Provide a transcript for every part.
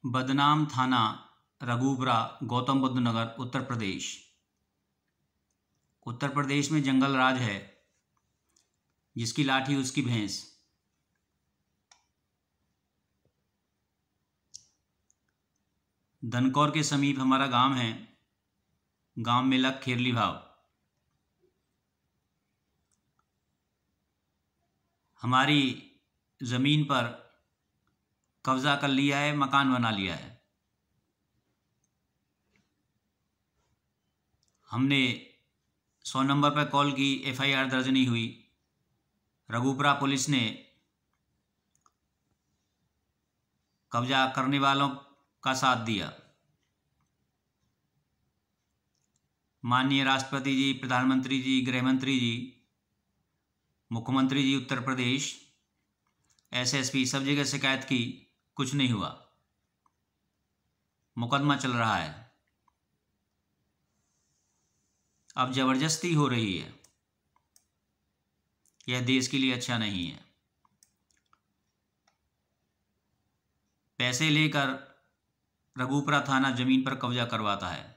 बदनाम थाना, रघुपुरा, गौतम बुद्ध नगर, उत्तर प्रदेश। उत्तर प्रदेश में जंगल राज है, जिसकी लाठी उसकी भैंस। धनकौर के समीप हमारा गांव है, गांव मेलक खेरली भाव। हमारी ज़मीन पर कब्जा कर लिया है, मकान बना लिया है। हमने 100 नंबर पर कॉल की, FIR दर्ज नहीं हुई। रघुपुरा पुलिस ने कब्जा करने वालों का साथ दिया। माननीय राष्ट्रपति जी, प्रधानमंत्री जी, गृहमंत्री जी, मुख्यमंत्री जी उत्तर प्रदेश, SSP सब जगह शिकायत की, कुछ नहीं हुआ। मुकदमा चल रहा है। अब जबरदस्ती हो रही है, यह देश के लिए अच्छा नहीं है। पैसे लेकर रघुपुरा थाना जमीन पर कब्जा करवाता है।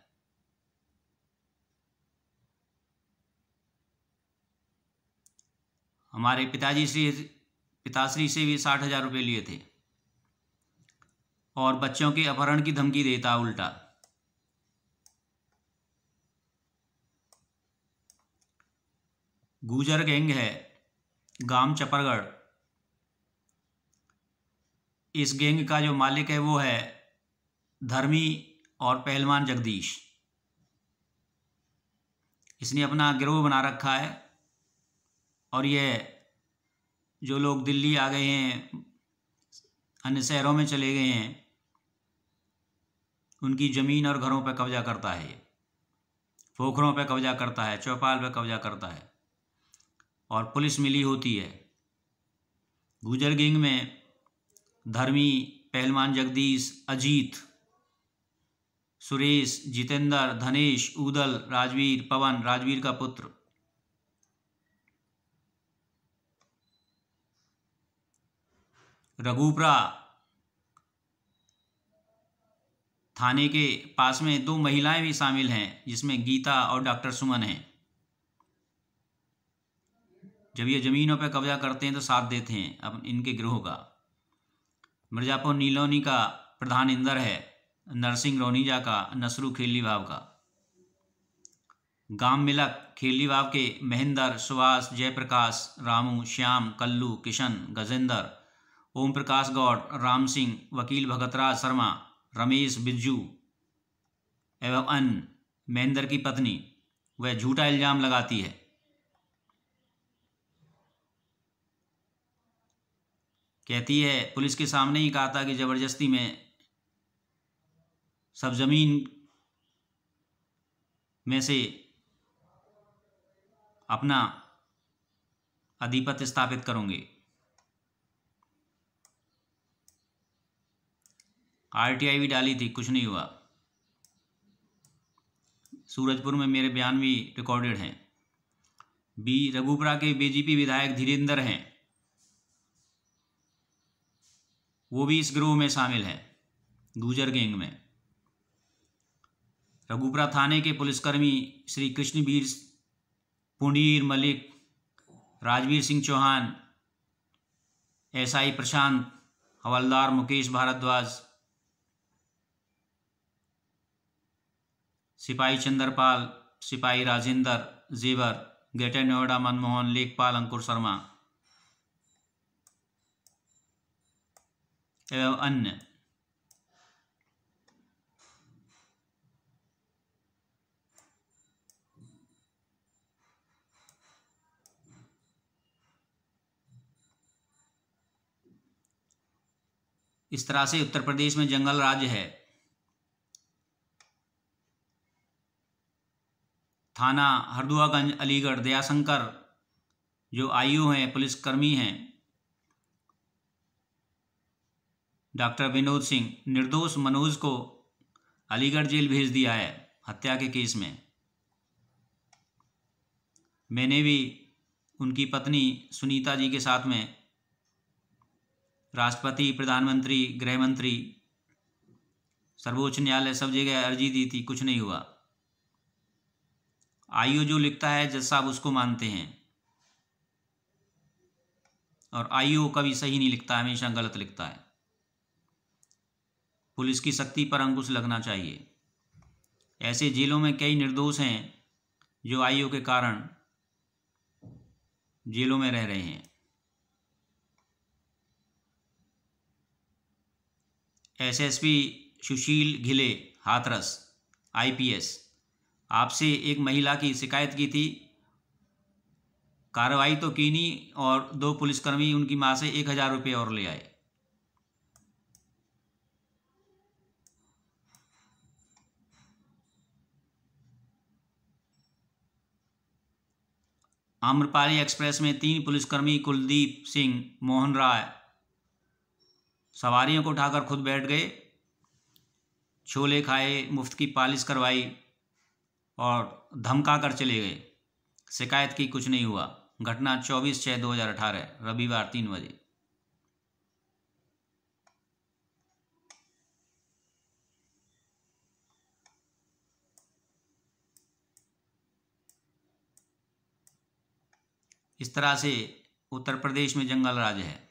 हमारे पिताश्री से भी 60,000 रुपये लिए थे और बच्चों के अपहरण की धमकी देता उल्टा। गुजर गैंग है, गांव चपरगढ़। इस गैंग का जो मालिक है वो है धर्मी और पहलवान जगदीश। इसने अपना गिरोह बना रखा है और यह जो लोग दिल्ली आ गए हैं, अन्य शहरों में चले गए हैं, उनकी ज़मीन और घरों पर कब्जा करता है। पोखरों पर कब्जा करता है, चौपाल पर कब्जा करता है और पुलिस मिली होती है। गुजर गैंग में धर्मी, पहलवान जगदीश, अजीत, सुरेश, जितेंद्र, धनेश, उदल, राजवीर, पवन, राजवीर का पुत्र। रघुपुरा थाने के पास में 2 महिलाएं भी शामिल हैं, जिसमें गीता और डॉक्टर सुमन हैं। जब ये ज़मीनों पर कब्जा करते हैं तो साथ देते हैं अब इनके गिरोह का। मिर्ज़ापुर नीलोनी का प्रधान इंदर है, नरसिंह रोनीजा का, नसरू खेली भाव का। गांव मिलक खेली भाव के महेंद्र, सुभाष, जयप्रकाश, रामू, श्याम, कल्लू, किशन, गजेंद्र, ओम प्रकाश गौड़, राम सिंह, वकील भगतराज शर्मा, रमेश, बिज्जू एवं अन्य। महेंद्र की पत्नी वह झूठा इल्ज़ाम लगाती है। कहती है पुलिस के सामने ही कहा था कि ज़बरदस्ती में सब ज़मीन में से अपना आधिपत्य स्थापित करूँगी। RTI भी डाली थी, कुछ नहीं हुआ। सूरजपुर में मेरे बयान भी रिकॉर्डेड हैं। रघुपुरा के BJP विधायक धीरेंद्र हैं, वो भी इस गिरोह में शामिल है, गुजर गैंग में। रघुपुरा थाने के पुलिसकर्मी श्री कृष्णवीर, पुंडीर मलिक, राजवीर सिंह चौहान, SI प्रशांत, हवलदार मुकेश भारद्वाज, सिपाही चंद्रपाल, सिपाही राजेंद्र, जेवर, ग्रेटर नोएडा मनमोहन, लेखपाल अंकुर शर्मा एवं अन्य। इस तरह से उत्तर प्रदेश में जंगल राज है। थाना हरदुआगंज, अलीगढ़, दयाशंकर जो IO हैं, पुलिसकर्मी हैं, डॉक्टर विनोद सिंह, निर्दोष मनोज को अलीगढ़ जेल भेज दिया है हत्या के केस में। मैंने भी उनकी पत्नी सुनीता जी के साथ में राष्ट्रपति, प्रधानमंत्री, गृहमंत्री सर्वोच्च न्यायालय सब जगह अर्जी दी थी, कुछ नहीं हुआ। आईओ जो लिखता है जज साहब उसको मानते हैं, और आईओ कभी सही नहीं लिखता, हमेशा गलत लिखता है। पुलिस की सख्ती पर अंकुश लगना चाहिए। ऐसे जेलों में कई निर्दोष हैं जो आईओ के कारण जेलों में रह रहे हैं। एसएसपी सुशील घिले, हाथरस, आईपीएस, आपसे एक महिला की शिकायत की थी, कार्रवाई तो की नहीं, और 2 पुलिसकर्मी उनकी मां से 1000 रुपये और ले आए। आम्रपाली एक्सप्रेस में 3 पुलिसकर्मी कुलदीप सिंह, मोहन राय सवारियों को उठाकर खुद बैठ गए, छोले खाए, मुफ्त की पालिश करवाई और धमका कर चले गए। शिकायत की, कुछ नहीं हुआ। घटना 24/6/2018, रविवार 3 बजे। इस तरह से उत्तर प्रदेश में जंगल राज है।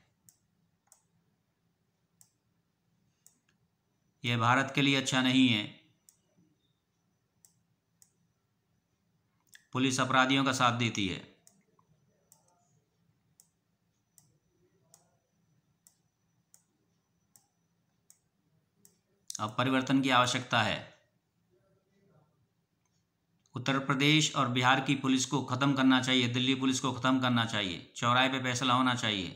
यह भारत के लिए अच्छा नहीं है। पुलिस अपराधियों का साथ देती है। अब परिवर्तन की आवश्यकता है। उत्तर प्रदेश और बिहार की पुलिस को ख़त्म करना चाहिए, दिल्ली पुलिस को ख़त्म करना चाहिए, चौराहे पे फैसला होना चाहिए।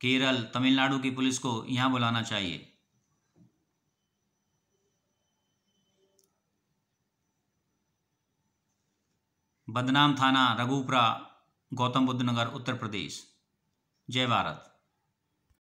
केरल, तमिलनाडु की पुलिस को यहाँ बुलाना चाहिए। बदनाम थाना, रघुपुरा, गौतम बुद्ध नगर, उत्तर प्रदेश। जय भारत।